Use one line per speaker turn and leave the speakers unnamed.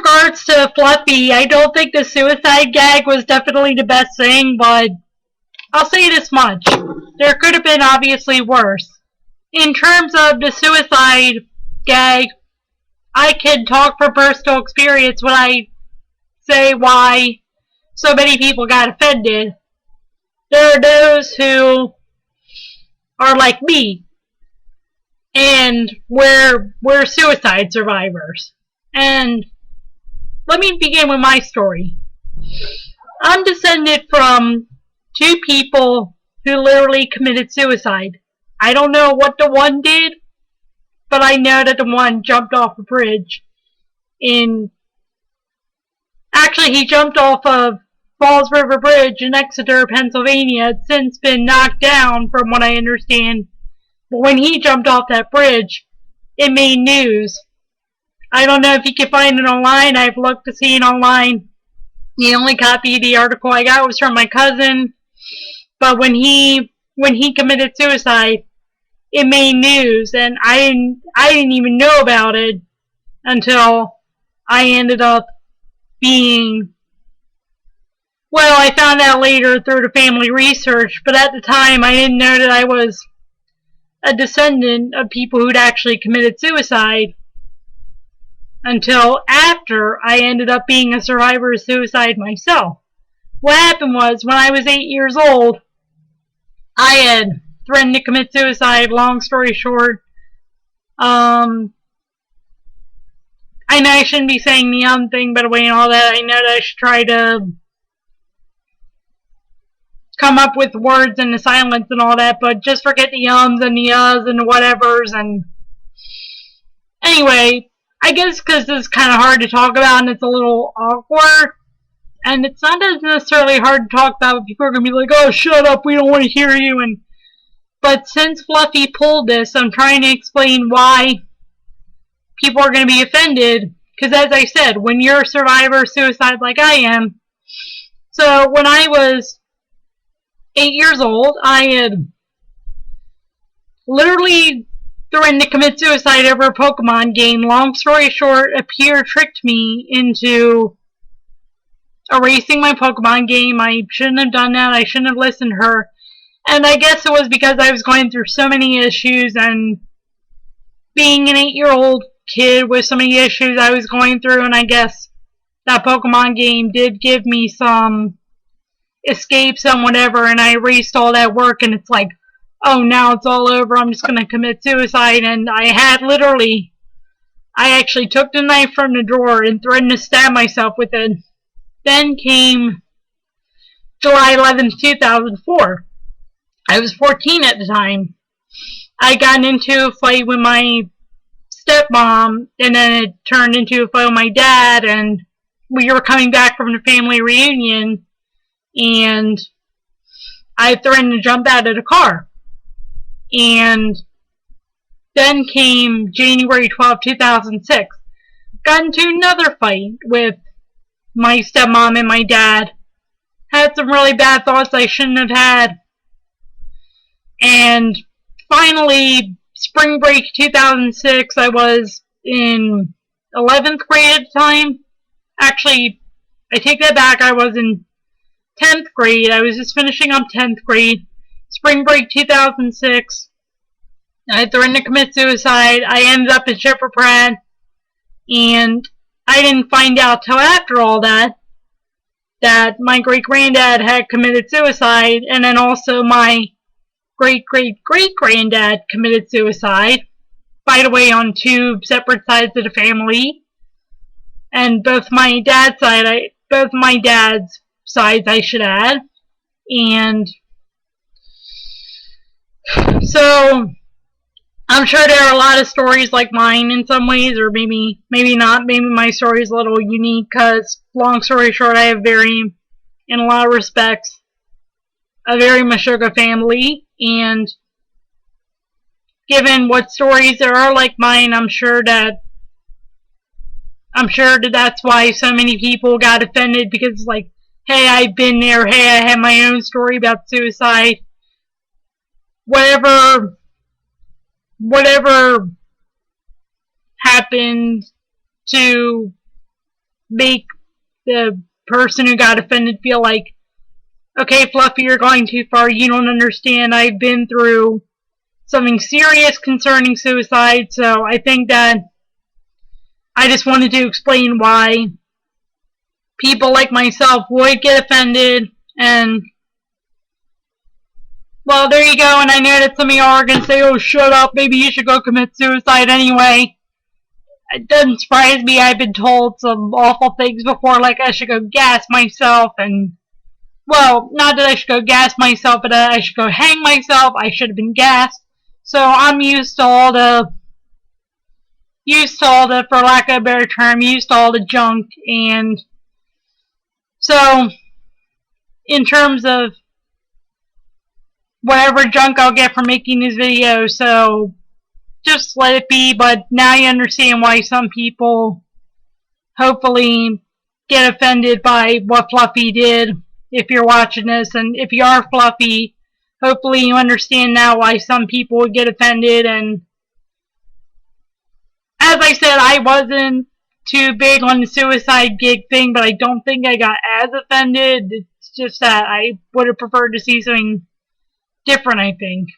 regards to Fluffy, I don't think the suicide gag was definitely the best thing, but I'll say this much. There could have been obviously worse. In terms of the suicide gag, I can talk from personal experience when I say why so many people got offended. There are those who are like me, and we're suicide survivors. And let me begin with my story. I'm descended from two people who literally committed suicide. I don't know what the one did, but I know that the one jumped off a bridge actually he jumped off of Falls River Bridge in Exeter, Pennsylvania. It's since been knocked down from what I understand. But when he jumped off that bridge, it made news. I don't know if you can find it online. I've looked to see it online. The only copy of the article I got was from my cousin. But when he committed suicide, it made news, and I didn't even know about it until I ended up being, well, I found out later through the family research, but at the time I didn't know that I was a descendant of people who'd actually committed suicide until after I ended up being a survivor of suicide myself. What happened was, when I was 8 years old, I had threatened to commit suicide. Long story short, I know I shouldn't be saying the thing, by the way, and all that. I know that I should try to come up with words in the silence and all that, but just forget the and the uhs and the whatevers. And anyway, I guess because this is kind of hard to talk about and it's a little awkward, and it's not as necessarily hard to talk about, but people are going to be like, oh, shut up, we don't want to hear you. But since Fluffy pulled this, I'm trying to explain why people are going to be offended, because as I said, when you're a survivor of suicide like I am, so when I was 8 years old, I had literally threatened to commit suicide over a Pokemon game. Long story short, a peer tricked me into erasing my Pokemon game. I shouldn't have done that. I shouldn't have listened to her. And I guess it was because I was going through so many issues, and being an 8-year-old kid with so many issues I was going through, and I guess that Pokemon game did give me some escape, some whatever, and I erased all that work, and it's like, oh, now it's all over, I'm just going to commit suicide. And I actually took the knife from the drawer and threatened to stab myself with it. Then came July 11th, 2004. I was 14 at the time. I got into a fight with my stepmom, and then it turned into a fight with my dad, and we were coming back from the family reunion, and I threatened to jump out of the car. And then came January 12th, 2006. Got into another fight with my stepmom and my dad. Had some really bad thoughts I shouldn't have had. And finally, spring break 2006, I was in 11th grade at the time. Actually, I take that back, I was in 10th grade. I was just finishing up 10th grade. Spring break 2006. I threatened to commit suicide. I ended up in Shepherd Pratt. And I didn't find out till after all that my great-granddad had committed suicide, and then also my great-great-great-granddad committed suicide. By the way, on two separate sides of the family. And both my dad's sides, I should add. And so I'm sure there are a lot of stories like mine in some ways, or maybe not. Maybe my story is a little unique, because, long story short, I have in a lot of respects, a very Meshuggah family, and given what stories there are like mine, I'm sure that that's why so many people got offended, because it's like, hey, I've been there, hey, I have my own story about suicide. Whatever happened to make the person who got offended feel like, okay, Fluffy, you're going too far. You don't understand. I've been through something serious concerning suicide, so I think that I just wanted to explain why people like myself would get offended, and well, there you go. And I know that some of y'all are going to say, oh, shut up, maybe you should go commit suicide anyway. It doesn't surprise me. I've been told some awful things before, like I should go gas myself, and well, not that I should go gas myself, but I should go hang myself. I should have been gassed. So I'm used to all the, for lack of a better term, used to all the junk. And so, in terms of whatever junk I'll get for making this video, so just let it be. But now you understand why some people hopefully get offended by what Fluffy did. If you're watching this, and if you are Fluffy, hopefully you understand now why some people would get offended. And as I said, I wasn't too big on the suicide gig thing, but I don't think I got as offended. It's just that I would have preferred to see something different, I think.